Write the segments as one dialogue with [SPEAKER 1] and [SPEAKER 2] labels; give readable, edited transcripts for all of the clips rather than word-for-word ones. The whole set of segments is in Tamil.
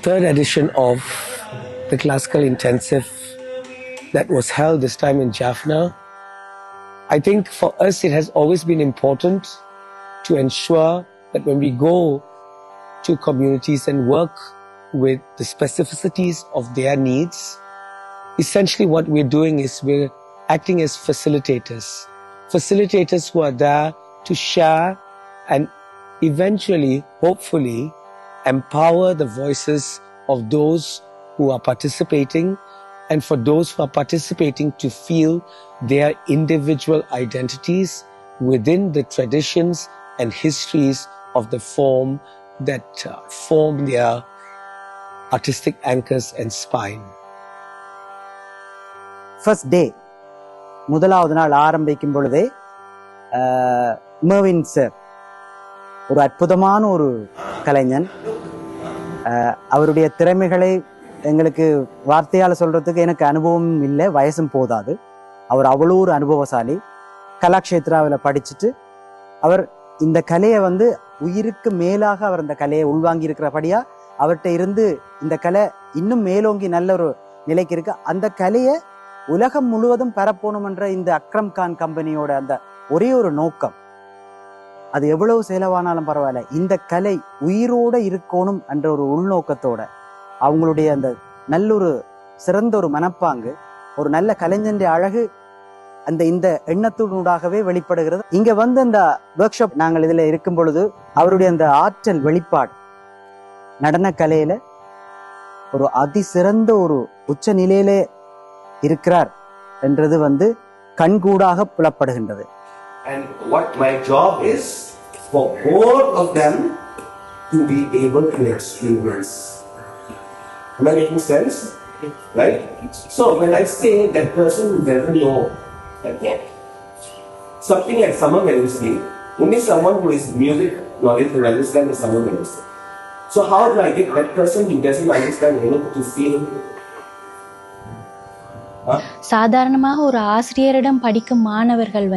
[SPEAKER 1] Third edition of the classical intensive that was held this time in Jaffna. I think for us it has always been important to ensure that when we go to communities and work with the specificities of their needs, essentially what we're doing is we're acting as facilitators who are there to share and eventually, hopefully, empower the voices of those who are participating, and for those who are participating to feel their individual identities within the traditions and histories of the form that form their artistic anchors and spine.
[SPEAKER 2] First day, முதலாவது நாள் ஆரம்பிக்கும் பொழுதே மெர்வின் சார் ஒரு அற்புதமான ஒரு கலைஞன். அவருடைய திறமைகளை எங்களுக்கு வார்த்தையால் சொல்றதுக்கு எனக்கு அனுபவம் இல்லை, வயசும் போதாது. அவர் அவ்வளோ ஒரு அனுபவசாலி. கலாக்ஷேத்ராவில் படிச்சுட்டு அவர் இந்த கலையை உயிருக்கு மேலாக அவர் அந்த கலையை உள்வாங்கி இருக்கிறபடியா அவர்கிட்ட இருந்து இந்த கலை இன்னும் மேலோங்கி நல்ல ஒரு நிலைக்கு இருக்கு. அந்த கலையை உலகம் முழுவதும் பரப்பணும் என்ற இந்த அக்ரம் கான் கம்பெனியோட அந்த ஒரே ஒரு நோக்கம், அது எவ்வளவு செலவானாலும் பரவாயில்ல, இந்த கலை உயிரோட இருக்கணும் என்ற ஒரு உள்நோக்கத்தோட அவங்களுடைய அந்த நல்லொரு சிறந்த ஒரு மனப்பாங்கு, ஒரு நல்ல கலைஞன் அழகு அந்த இந்த எண்ணத்தினூடாகவே வெளிப்படுகிறது. இங்க அந்த ஒர்க் ஷாப் நாங்கள் இதுல இருக்கும் பொழுது அவருடைய அந்த ஆற்றல் வெளிப்பாடு நடன கலையில ஒரு அதிசிறந்த ஒரு உச்ச நிலையிலே இருக்கிறார் என்றது கண்கூடாக புலப்படுகின்றது.
[SPEAKER 3] And what my job is for both of them to be able to experience. Am I making sense? Right? So when I say that person doesn't know something like Sama Melody, only someone who is music knowledge will understand the Sama Melody. So how do I get that person who doesn't understand to feel?
[SPEAKER 4] சாதாரணமாக ஒரு ஆசிரியரிடம் படிக்கும் மாணவர்கள்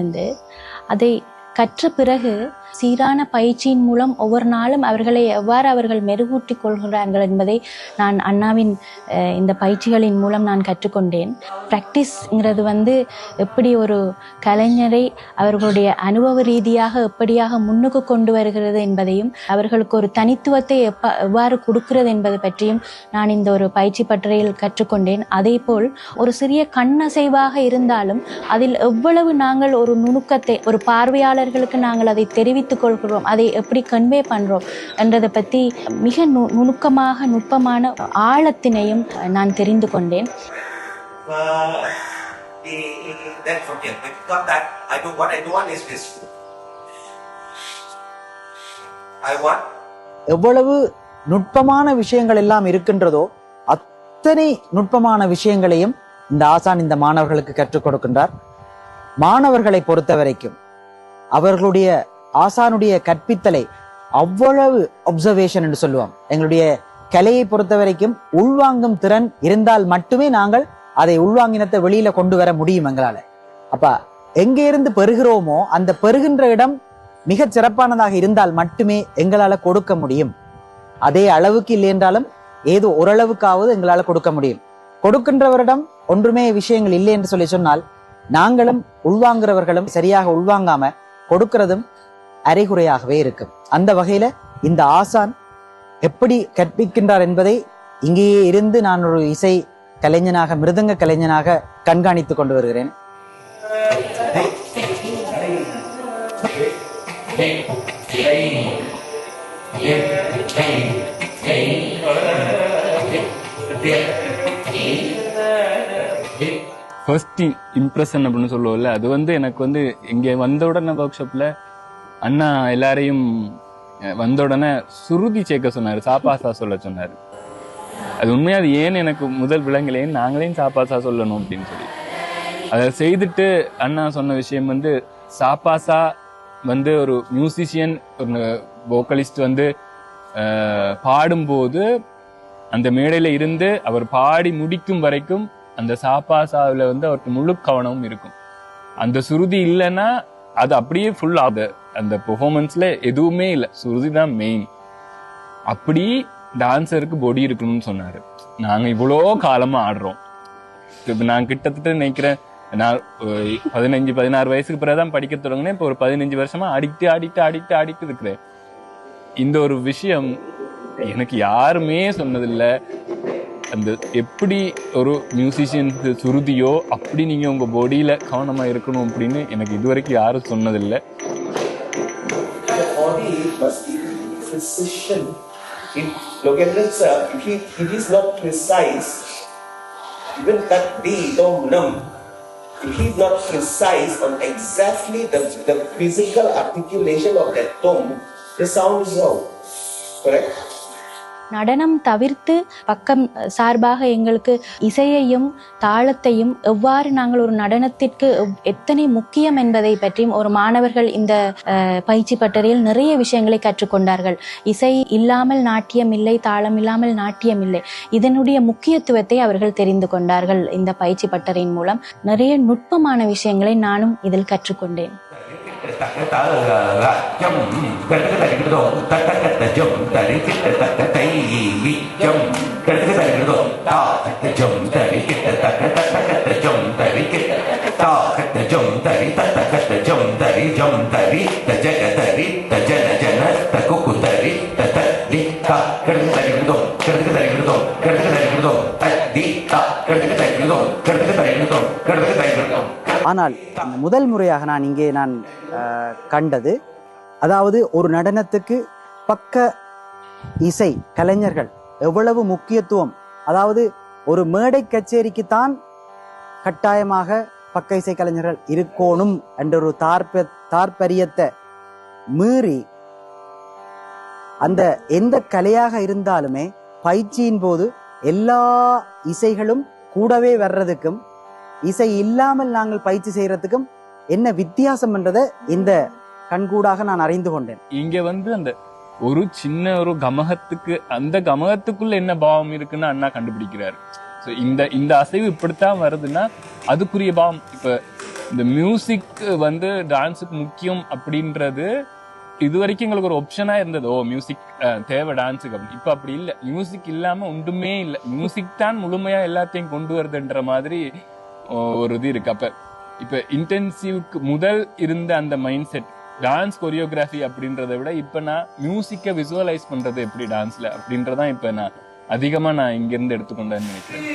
[SPEAKER 4] அதை கற்ற பிறகு சீரான பயிற்சியின் மூலம் ஒவ்வொரு நாளும் அவர்களை எவ்வாறு அவர்கள் மெருகூட்டிக் கொள்கிறார்கள் என்பதை நான் அண்ணாவின் இந்த பயிற்சிகளின் மூலம் நான் கற்றுக்கொண்டேன். ப்ராக்டிஸ்ங்கிறது எப்படி ஒரு கலைஞரை அவர்களுடைய அனுபவ ரீதியாக எப்படியாக முன்னுக்கு கொண்டு வருகிறது என்பதையும் அவர்களுக்கு ஒரு தனித்துவத்தை எவ்வாறு கொடுக்கிறது என்பதை பற்றியும் நான் இந்த ஒரு பயிற்சி பட்டறையில் கற்றுக்கொண்டேன். அதே போல் ஒரு சிறிய கண்ணசைவாக இருந்தாலும் அதில் எவ்வளவு நாங்கள் ஒரு நுணுக்கத்தை ஒரு பார்வையாளர்களுக்கு நாங்கள் அதை தெரிவித்துக் கொள்கிறோம், அதை எப்படி கன்வே பண்றோம் என்றதை பற்றி மிக நுணுக்கமாக நுட்பமான ஆழத்தினையும் நான் தெரிந்து கொண்டேன்.
[SPEAKER 2] எவ்வளவு நுட்பமான விஷயங்கள் எல்லாம் இருக்கின்றதோ அத்தனை நுட்பமான விஷயங்களையும் இந்த ஆசான் இந்த மாணவர்களுக்கு கற்றுக் கொடுக்கின்றார். மாணவர்களை பொறுத்த வரைக்கும் அவர்களுடைய ஆசானுடைய கற்பித்தலை அவ்வளவு அப்சர்வேஷன் என்று சொல்லுவோம். எங்களுடைய கலையை பொறுத்த வரைக்கும் உள்வாங்கும் திறன் இருந்தால் மட்டுமே நாங்கள் அதை உள்வாங்கினத்தை வெளியில கொண்டு வர முடியும் எங்களால. அப்ப எங்க இருந்து பெறுகிறோமோ அந்த பெறுகின்ற இடம் மிக சிறப்பானதாக இருந்தால் மட்டுமே எங்களால கொடுக்க முடியும். அதே அளவுக்கு இல்லை என்றாலும் ஏதோ ஓரளவுக்காவது எங்களால கொடுக்க முடியும். கொடுக்கின்றவரிடம் ஒன்றுமே விஷயங்கள் இல்லை என்று சொன்னால் நாங்களும் உள்வாங்குறவர்களும் சரியாக உள்வாங்காம கொடுக்கிறதும் அரைகுறையாகவே இருக்கும். அந்த வகையில இந்த ஆசான் எப்படி கற்பிக்கின்றார் என்பதை இங்கேயே இருந்து நான் ஒரு இசை கலைஞனாக மிருதங்க கலைஞனாக கண்காணித்துக் கொண்டு வருகிறேன்.
[SPEAKER 5] ஃபர்ஸ்ட் இம்ப்ரெஷன் அப்படின்னு சொல்லுவோம்ல, அது வந்து எனக்கு வந்து இங்கே வந்த உடனே ஒர்க் ஷாப்ல அண்ணா எல்லாரையும் வந்த உடனே சுருதி சேர்க்க சொன்னாரு, சாப்பாசா சொல்ல சொன்னாரு. அது உண்மையா அது ஏன்னு எனக்கு முதல் விளங்கலேன்னு, நாங்களையும் சாப்பாசா சொல்லணும் அப்படின்னு சொல்லி அதை செய்துட்டு அண்ணா சொன்ன விஷயம் வந்து, சாப்பாசா வந்து ஒரு மியூசிஷியன், ஒரு வோக்கலிஸ்ட் வந்து பாடும்போது அந்த மேடையில இருந்து அவர் பாடி முடிக்கும் வரைக்கும் அந்த சாப்பாசாவில் வந்து அவருக்கு முழு கவனமும் இருக்கும். அந்த சுருதி இல்லைன்னா அது அப்படியே ஃபுல் ஆகுது. அந்த பெர்ஃபார்மன்ஸ்ல எதுவுமே இல்லை, சுருதி தான் மெயின். அப்படி டான்ஸருக்கு பொடி இருக்கணும்னு சொன்னாரு. நாங்க இவ்வளோ காலமா ஆடுறோம். இப்ப நான் கிட்டத்தட்ட நினைக்கிறேன், நான் 15-16 வயசுக்கு பிறகுதான் படிக்க தொடங்கினேன். இப்போ ஒரு 15 வருஷமா ஆடிட்டு இருக்கிறேன். இந்த ஒரு விஷயம் எனக்கு யாருமே சொன்னதில்லை. அந்த எப்படி ஒரு மியூசிஷியனுக்கு சுருதியோ அப்படி நீங்க உங்க பாடியில கவனமா இருக்கணும் அப்படின்னு எனக்கு இதுவரைக்கும் யாரும் சொன்னதில்லை.
[SPEAKER 3] Look at this, if it is not precise, even that D, dom, num, if he is not precise on exactly the physical articulation of that tone, the sound is wrong. Correct?
[SPEAKER 4] நடனம் தவிர்த்து பக்கம் சார்பாக எங்களுக்கு இசையையும் தாளத்தையும் எவ்வாறு நாங்கள் ஒரு நடனத்திற்கு எத்தனை முக்கியம் என்பதை பற்றியும் ஒரு மாணவர்கள் இந்த பயிற்சி பட்டறையில் நிறைய விஷயங்களை கற்றுக்கொண்டார்கள். இசை இல்லாமல் நாட்டியம் இல்லை, தாளம் இல்லாமல் நாட்டியம் இல்லை. இதனுடைய முக்கியத்துவத்தை அவர்கள் தெரிந்து கொண்டார்கள். இந்த பயிற்சி பட்டறையின் மூலம் நிறைய நுட்பமான விஷயங்களை நானும் இதில் கற்றுக்கொண்டேன்.
[SPEAKER 2] ஆனால் முதல் முறையாக நான் இங்கே கண்டது, அதாவது ஒரு நடனத்துக்கு பக்க இசை கலைஞர்கள் எவ்வளவு முக்கியத்துவம், அதாவது ஒரு மேடை கச்சேரிக்குத்தான் கட்டாயமாக பக்க இசை கலைஞர்கள் இருக்கணும் என்ற ஒரு தாற்பரியத்தை மீறி அந்த எந்த கலையாக இருந்தாலுமே பயிற்சியின் போது எல்லா இசைகளும் கூடவே வர்றதுக்கும் இசை இல்லாமல் நாங்கள் பயிற்சி செய்யறதுக்கும் என்ன வித்தியாசம் என்றதை இந்த கண்கூடாக நான் அறிந்து கொண்டேன்.
[SPEAKER 5] இங்க வந்து அந்த ஒரு சின்ன ஒரு கமகத்துக்கு, அந்த கமகத்துக்குள்ள என்ன பாவம் இருக்குன்னு அண்ணா கண்டுபிடிக்கிறாரு. இந்த அசைவு இப்படித்தான் வருதுன்னா அதுக்குரிய பாவம். இப்ப இந்த மியூசிக் வந்து டான்ஸுக்கு முக்கியம் அப்படின்றது இது வரைக்கும் எங்களுக்கு ஒரு ஆப்ஷனா இருந்தது. ஓ மியூசிக் தேவை டான்ஸுக்கு அப்படின்னு. இப்ப அப்படி இல்லை. மியூசிக் இல்லாம ஒன்றுமே இல்லை. மியூசிக் தான் முழுமையா எல்லாத்தையும் கொண்டு வருதுன்ற மாதிரி ஒரு இது இருக்கு. அப்ப இப்ப இன்டென்சிவ்க்கு முதல் இருந்த அந்த மைண்ட் செட், டான்ஸ் கொரியோகிராஃபி அப்படின்றத விட இப்ப நான் மியூசிக்கை விசுவலைஸ் பண்றது எப்படி டான்ஸ்ல அப்படின்றதான் இப்ப நான் அதிகமா இங்க இருந்து எடுத்துக்கொண்டேன்னு நினைக்கிறேன்.